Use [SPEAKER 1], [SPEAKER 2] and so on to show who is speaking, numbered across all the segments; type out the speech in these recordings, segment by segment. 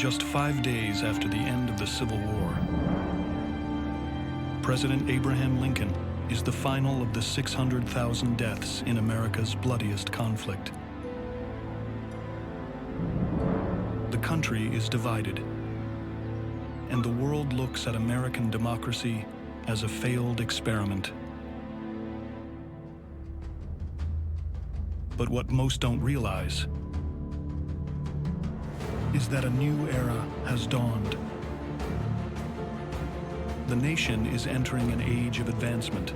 [SPEAKER 1] Just 5 days after the end of the Civil War, President Abraham Lincoln is the final of the 600,000 deaths in America's bloodiest conflict. The country is divided, and the world looks at American democracy as a failed experiment. But what most don't realize is that a new era has dawned. The nation is entering an age of advancement.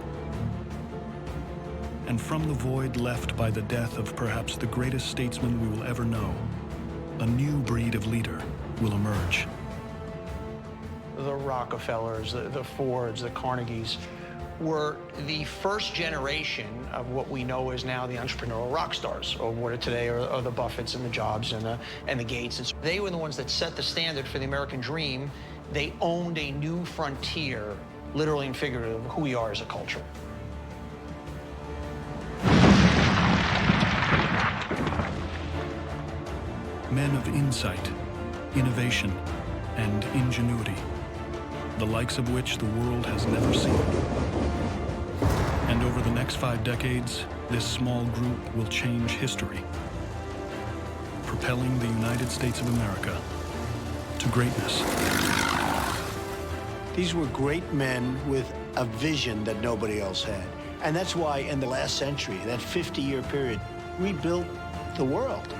[SPEAKER 1] And from the void left by the death of perhaps the greatest statesman we will ever know, a new breed of leader will emerge.
[SPEAKER 2] The Rockefellers, the Fords, the Carnegies were the first generation of what we know is now the entrepreneurial rock stars, or what are today are the Buffetts and the Jobs and the Gates. They were the ones that set the standard for the American dream. They owned a new frontier, literally and figuratively, of who we are as a culture.
[SPEAKER 1] Men of insight, innovation, and ingenuity, the likes of which the world has never seen. And over the next 5 decades, this small group will change history, propelling the United States of America to greatness.
[SPEAKER 3] These were great men with a vision that nobody else had. And that's why in the last century, that 50-year period, we built the world.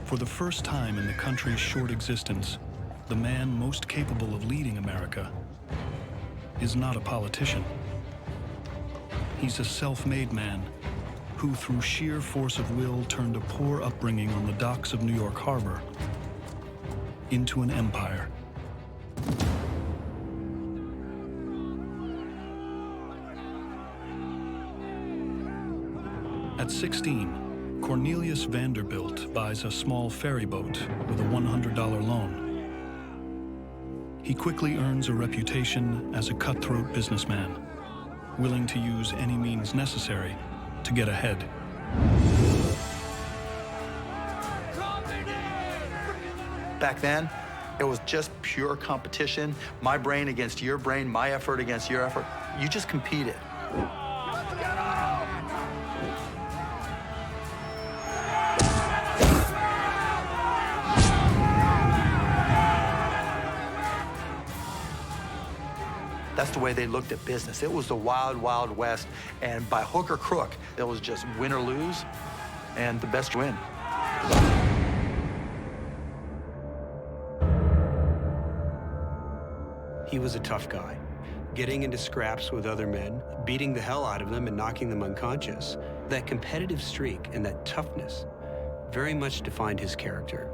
[SPEAKER 1] For the first time in the country's short existence, the man most capable of leading America is not a politician. He's a self-made man who, through sheer force of will, turned a poor upbringing on the docks of New York Harbor into an empire. At 16, Cornelius Vanderbilt buys a small ferry boat with a $100 loan. He quickly earns a reputation as a cutthroat businessman, willing to use any means necessary to get ahead.
[SPEAKER 4] Back then, it was just pure competition. My brain against your brain, my effort against your effort. You just competed. That's the way they looked at business. It was the wild, wild west, and by hook or crook, it was just win or lose, and the best win.
[SPEAKER 5] He was a tough guy, getting into scraps with other men, beating the hell out of them and knocking them unconscious. That competitive streak and that toughness very much defined his character.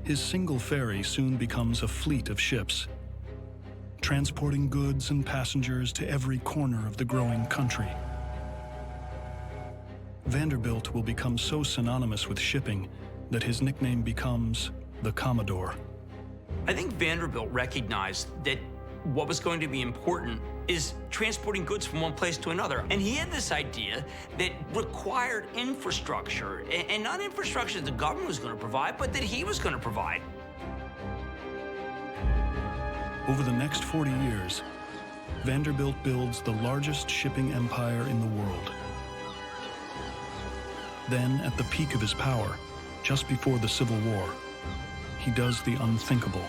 [SPEAKER 1] His single ferry soon becomes a fleet of ships, transporting goods and passengers to every corner of the growing country. Vanderbilt will become so synonymous with shipping that his nickname becomes the Commodore.
[SPEAKER 6] I think Vanderbilt recognized that what was going to be important is transporting goods from one place to another. And he had this idea that required infrastructure, and not infrastructure that the government was going to provide, but that he was going to provide.
[SPEAKER 1] Over the next 40 years, Vanderbilt builds the largest shipping empire in the world. Then, at the peak of his power, just before the Civil War, he does the unthinkable.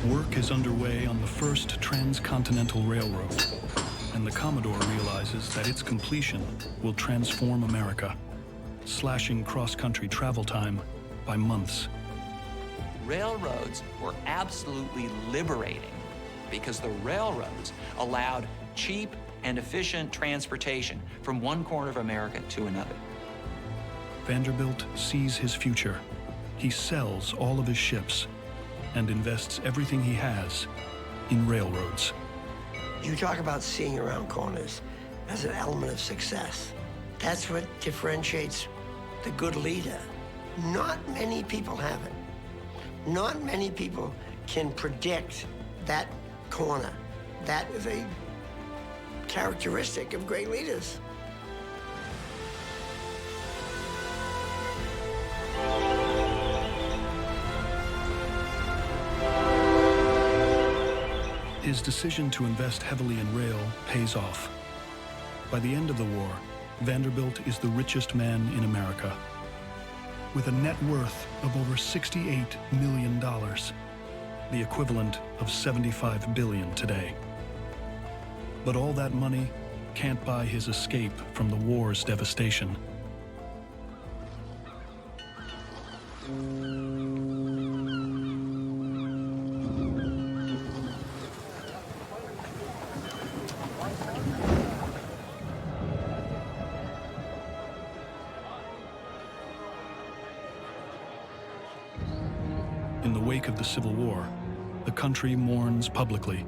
[SPEAKER 1] Work is underway on the first transcontinental railroad, and the Commodore realizes that its completion will transform America, slashing cross-country travel time by months.
[SPEAKER 7] Railroads were absolutely liberating because the railroads allowed cheap and efficient transportation from one corner of America to another.
[SPEAKER 1] Vanderbilt sees his future. He sells all of his ships and invests everything he has in railroads.
[SPEAKER 8] You talk about seeing around corners as an element of success. That's what differentiates the good leader. Not many people have it. Not many people can predict that corner. That is a characteristic of great leaders.
[SPEAKER 1] His decision to invest heavily in rail pays off. By the end of the war, Vanderbilt is the richest man in America, with a net worth of over $68 million, the equivalent of $75 billion today. But all that money can't buy his escape from the war's devastation. In the wake of the Civil War, the country mourns publicly,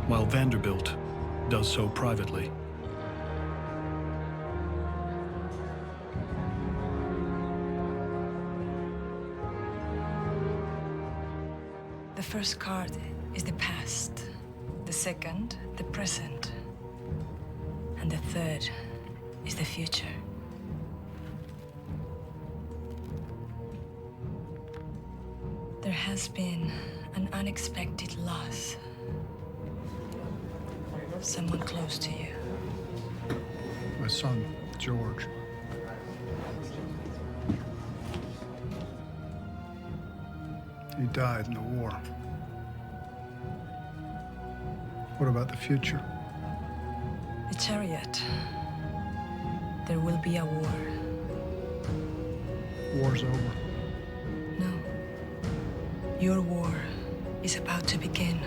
[SPEAKER 1] while Vanderbilt does so privately.
[SPEAKER 9] The first card is the past, the second, the present, and the third is the future. There has been an unexpected loss. Someone close to you.
[SPEAKER 10] My son, George. He died in the war. What about the future?
[SPEAKER 9] The chariot. There will be a war.
[SPEAKER 10] War's over.
[SPEAKER 9] No. Your war is about to begin.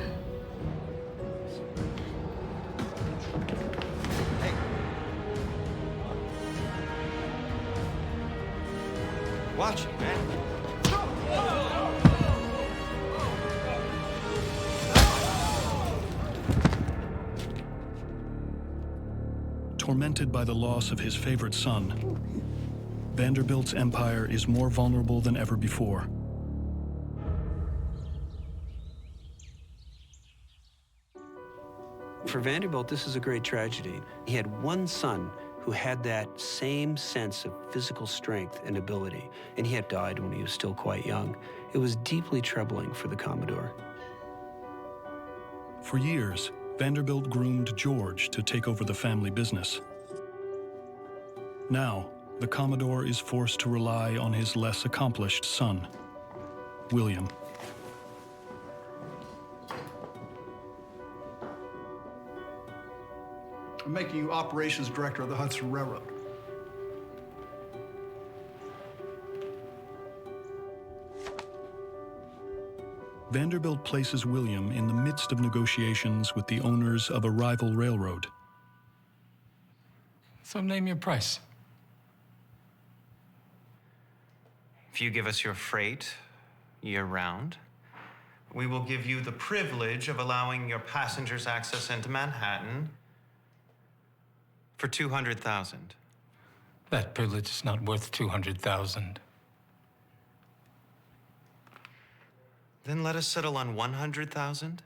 [SPEAKER 4] Watch it, man.
[SPEAKER 1] Tormented by the loss of his favorite son, Vanderbilt's empire is more vulnerable than ever before.
[SPEAKER 5] For Vanderbilt, this is a great tragedy. He had one son who had that same sense of physical strength and ability, and he had died when he was still quite young. It was deeply troubling for the Commodore.
[SPEAKER 1] For years, Vanderbilt groomed George to take over the family business. Now, the Commodore is forced to rely on his less accomplished son, William.
[SPEAKER 10] I'm making you operations director of the Hudson Railroad.
[SPEAKER 1] Vanderbilt places William in the midst of negotiations with the owners of a rival railroad.
[SPEAKER 11] So name your price.
[SPEAKER 12] If you give us your freight year-round, we will give you the privilege of allowing your passengers access into Manhattan for $200,000.
[SPEAKER 11] That privilege is not worth $200,000.
[SPEAKER 12] Then let us settle on $100,000.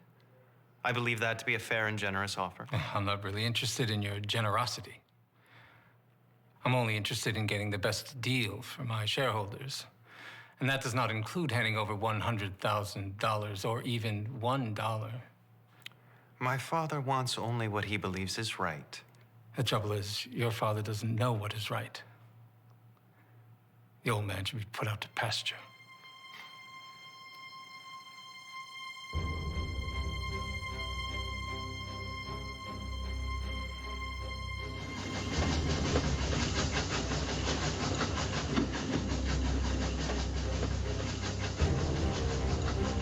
[SPEAKER 12] I believe that to be a fair and generous offer.
[SPEAKER 11] I'm not really interested in your generosity. I'm only interested in getting the best deal for my shareholders. And that does not include handing over $100,000 or even $1.
[SPEAKER 12] My father wants only what he believes is right.
[SPEAKER 11] The trouble is, your father doesn't know what is right. The old man should be put out to pasture.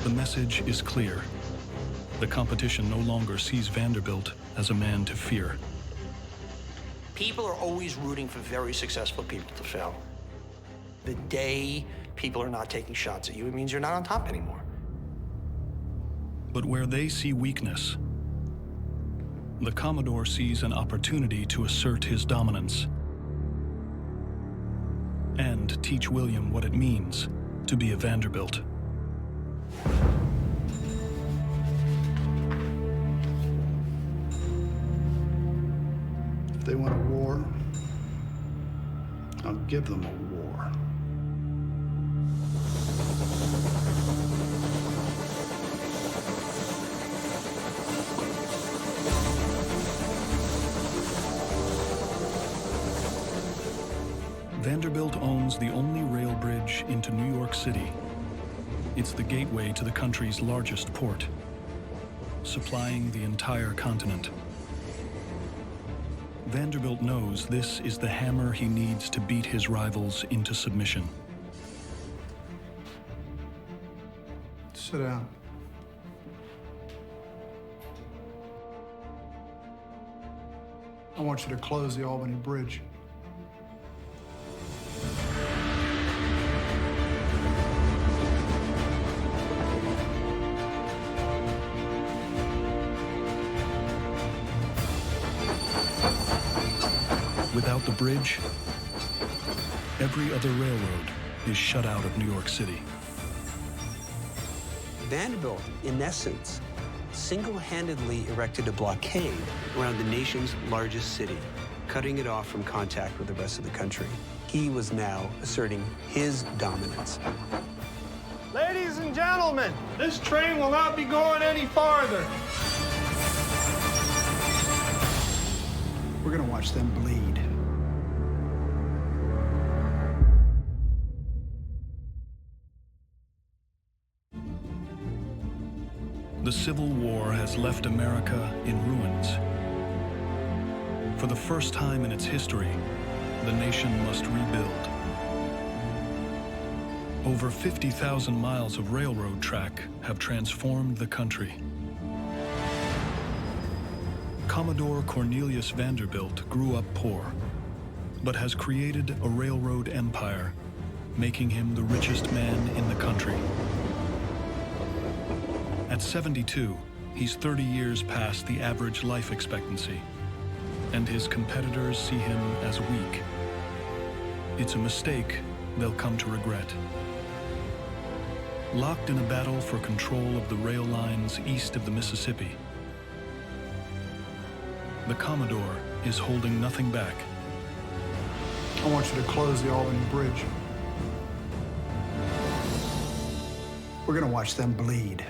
[SPEAKER 1] The message is clear. The competition no longer sees Vanderbilt as a man to fear.
[SPEAKER 2] People are always rooting for very successful people to fail. The day people are not taking shots at you, it means you're not on top anymore.
[SPEAKER 1] But where they see weakness, the Commodore sees an opportunity to assert his dominance and teach William what it means to be a Vanderbilt.
[SPEAKER 10] If they want a war, I'll give them a war.
[SPEAKER 1] Vanderbilt owns the only rail bridge into New York City. It's the gateway to the country's largest port, supplying the entire continent. Vanderbilt knows this is the hammer he needs to beat his rivals into submission.
[SPEAKER 10] Sit down. I want you to close the Albany Bridge.
[SPEAKER 1] Without the bridge, every other railroad is shut out of New York City.
[SPEAKER 5] Vanderbilt, in essence, single-handedly erected a blockade around the nation's largest city, cutting it off from contact with the rest of the country. He was now asserting his dominance.
[SPEAKER 13] Ladies and gentlemen, this train will not be going any farther.
[SPEAKER 10] We're gonna watch them bleed.
[SPEAKER 1] The Civil War has left America in ruins. For the first time in its history, the nation must rebuild. Over 50,000 miles of railroad track have transformed the country. Commodore Cornelius Vanderbilt grew up poor, but has created a railroad empire, making him the richest man in the country. At 72, he's 30 years past the average life expectancy, and his competitors see him as weak. It's a mistake they'll come to regret. Locked in a battle for control of the rail lines east of the Mississippi, the Commodore is holding nothing back.
[SPEAKER 10] I want you to close the Albany Bridge. We're gonna watch them bleed.